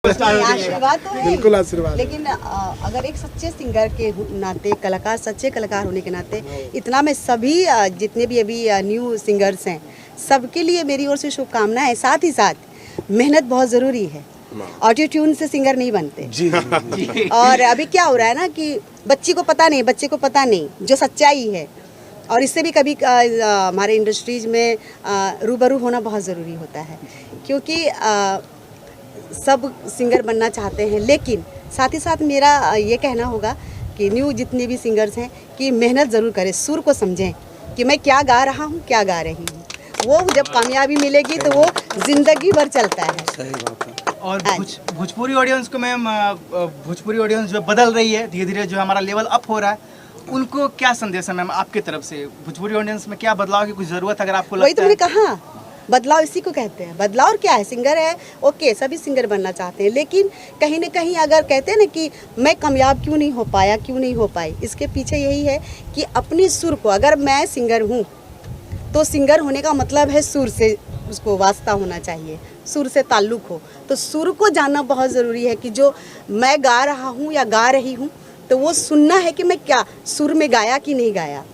आशीर्वाद तो है, बिल्कुल आशीर्वाद। लेकिन अगर एक सच्चे सिंगर के नाते, कलाकार, सच्चे कलाकार होने के नाते इतना मैं सभी जितने भी अभी न्यू सिंगर्स हैं सबके लिए मेरी ओर से शुभकामनाएं हैं। साथ ही साथ मेहनत बहुत ज़रूरी है। ऑटो ट्यून से सिंगर नहीं बनते जी। और अभी क्या हो रहा है ना कि बच्चे को पता नहीं जो सच्चाई है। और इससे भी कभी हमारे इंडस्ट्रीज में रूबरू होना बहुत ज़रूरी होता है, क्योंकि सब सिंगर बनना चाहते हैं, लेकिन साथ ही साथ मेरा ये कहना होगा कि न्यू जितने भी सिंगर्स हैं कि मेहनत ज़रूर करें, सुर को समझें कि मैं क्या गा रहा हूँ, क्या गा रही हूँ। वो जब कामयाबी मिलेगी तो वो ज़िंदगी भर चलता है। सही बात है। और भोजपुरी ऑडियंस को मैम, भोजपुरी ऑडियंस जो बदल रही है धीरे धीरे, जो हमारा लेवल अप हो रहा है, उनको क्या संदेश है मैम आपकी तरफ से? भोजपुरी ऑडियंस में क्या बदलाव की कुछ ज़रूरत अगर आपको लगता है? वही तो मैंने कहा, बदलाव इसी को कहते हैं। बदलाव क्या है? सिंगर है, ओके, सभी सिंगर बनना चाहते हैं, लेकिन कहीं ना कहीं अगर कहते हैं ना कि मैं कामयाब क्यों नहीं हो पाया, क्यों नहीं हो पाई, इसके पीछे यही है कि अपनी सुर को, अगर मैं सिंगर हूँ तो सिंगर होने का मतलब है सुर से उसको वास्ता होना चाहिए, सुर से ताल्लुक़ हो। तो सुर को जानना बहुत ज़रूरी है कि जो मैं गा रहा हूँ या गा रही हूँ तो वो सुनना है कि मैं क्या सुर में गाया कि नहीं गाया।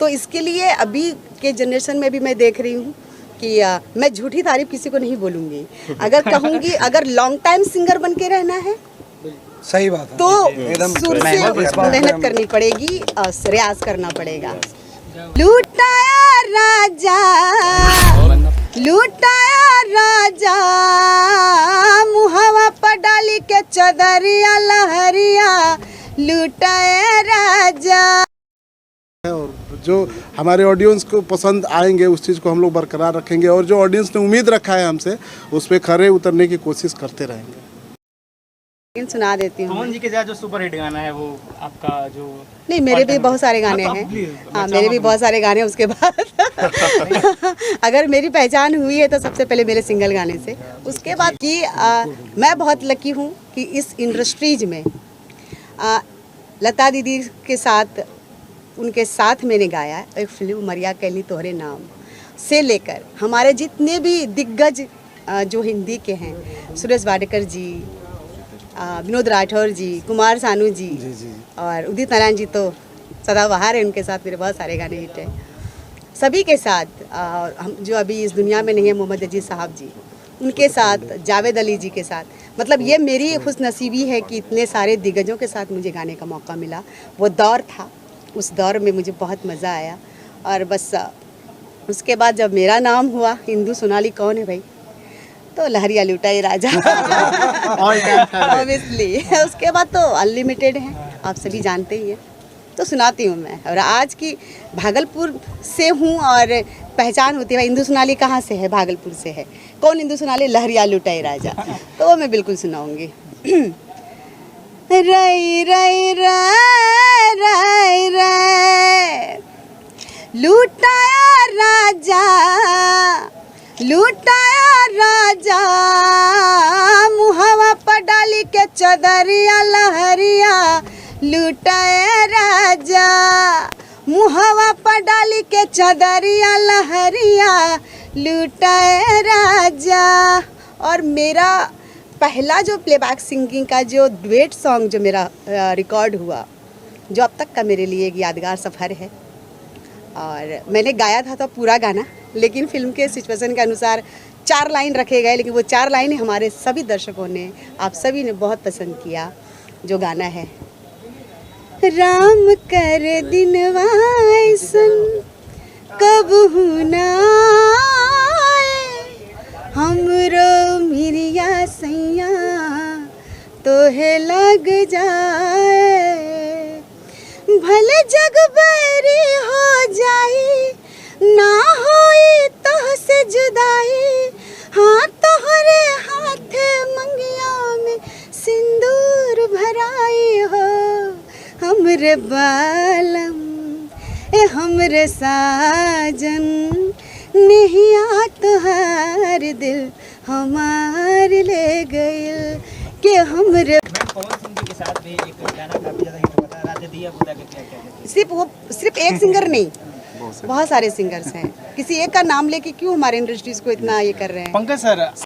तो इसके लिए अभी के जनरेशन में भी मैं देख रही हूँ कि मैं झूठी तारीफ किसी को नहीं बोलूँगी। अगर कहूँगी, अगर लॉन्ग टाइम सिंगर बन के रहना है सही बात है, तो एकदम सुर से मेहनत करनी पड़ेगी और रियाज करना पड़ेगा। लूटाया राजा मुहवा पर डाली के चदरिया लहरिया, लूटाया राजा। और जो हमारे ऑडियंस को पसंद आएंगे उस चीज़ को हम लोग बरकरार रखेंगे, और जो ऑडियंस ने उम्मीद रखा है हमसे उस पर खरे उतरने की कोशिश करते रहेंगे। सुना देती हूँ। पवन जी के जो सुपर हिट गाना है वो आपका जो नहीं, मेरे भी बहुत सारे गाने हैं। हाँ, मेरे भी बहुत सारे गाने हैं। उसके बाद अगर मेरी पहचान हुई है तो सबसे पहले मेरे सिंगल गाने से। उसके बाद कि मैं बहुत लकी हूँ कि इस इंडस्ट्रीज में लता दीदी के साथ, उनके साथ मैंने गाया एक फिल्म मरिया कैली तोहरे नाम से लेकर हमारे जितने भी दिग्गज जो हिंदी के हैं, सुरेश वाडेकर जी, विनोद राठौर जी, कुमार सानू जी, और उदित नारायण जी तो सदाबहार है, उनके साथ मेरे बहुत सारे गाने हिट हैं। सभी के साथ हम जो अभी इस दुनिया में नहीं है, मोहम्मद अजीज साहब जी, उनके साथ, जावेद अली जी के साथ, मतलब ये मेरी खुशनसीबी है कि इतने सारे दिग्गजों के साथ मुझे गाने का मौका मिला। वो दौर था, उस दौर में मुझे बहुत मज़ा आया। और बस उसके बाद जब मेरा नाम हुआ, इंदु सोनाली कौन है भाई, तो लहरिया लुटाई राजा ऑब्वियसली। उसके बाद तो अनलिमिटेड है, आप सभी जानते ही हैं, तो सुनाती हूँ मैं। और आज की भागलपुर से हूँ और पहचान होती है, इंदु सोनाली कहाँ से है, भागलपुर से है। कौन इंदु सोनाली? लहरिया लुटाई राजा, तो वो मैं बिल्कुल सुनाऊँगी। रई रई रई रई लुटाया राजा, लूटाया राजा मुहवा पर डाली के चदरिया लहरिया, लूटाया राजा मुहवा पर डाली के चदरिया लहरिया, लूटाया राजा। और मेरा पहला जो प्लेबैक सिंगिंग का जो डुएट सॉन्ग जो मेरा रिकॉर्ड हुआ, जो अब तक का मेरे लिए एक यादगार सफ़र है। और मैंने गाया था तो पूरा गाना, लेकिन फिल्म के सिचुएशन के अनुसार 4 लाइन रखे गए, लेकिन वो 4 लाइन हमारे सभी दर्शकों ने, आप सभी ने बहुत पसंद किया। जो गाना है, राम कर दिनवा ऐसन कब हुना हमरो मिरिया सैया तोहे लग जाए, भले जग बैरी हो जाई ना होई तो से जुदाई, हाँ तोहरे हाथ मंगिया में सिंदूर भराई हो, हमरे बालम ए हमरे साजन, नहिया तोहार दिल हमार ले गइल के हमरे। पवन सिंह जी के साथ भी एक गाना काफी ज्यादा हिट हुआ था, राधे दिया बुदा के क्या कहते थे? सिर्फ एक सिंगर नहीं, बहुत सारे सिंगर्स हैं। किसी एक का नाम लेके क्यों हमारे इंडस्ट्रीज को इतना ये कर रहे हैं? पंकज सर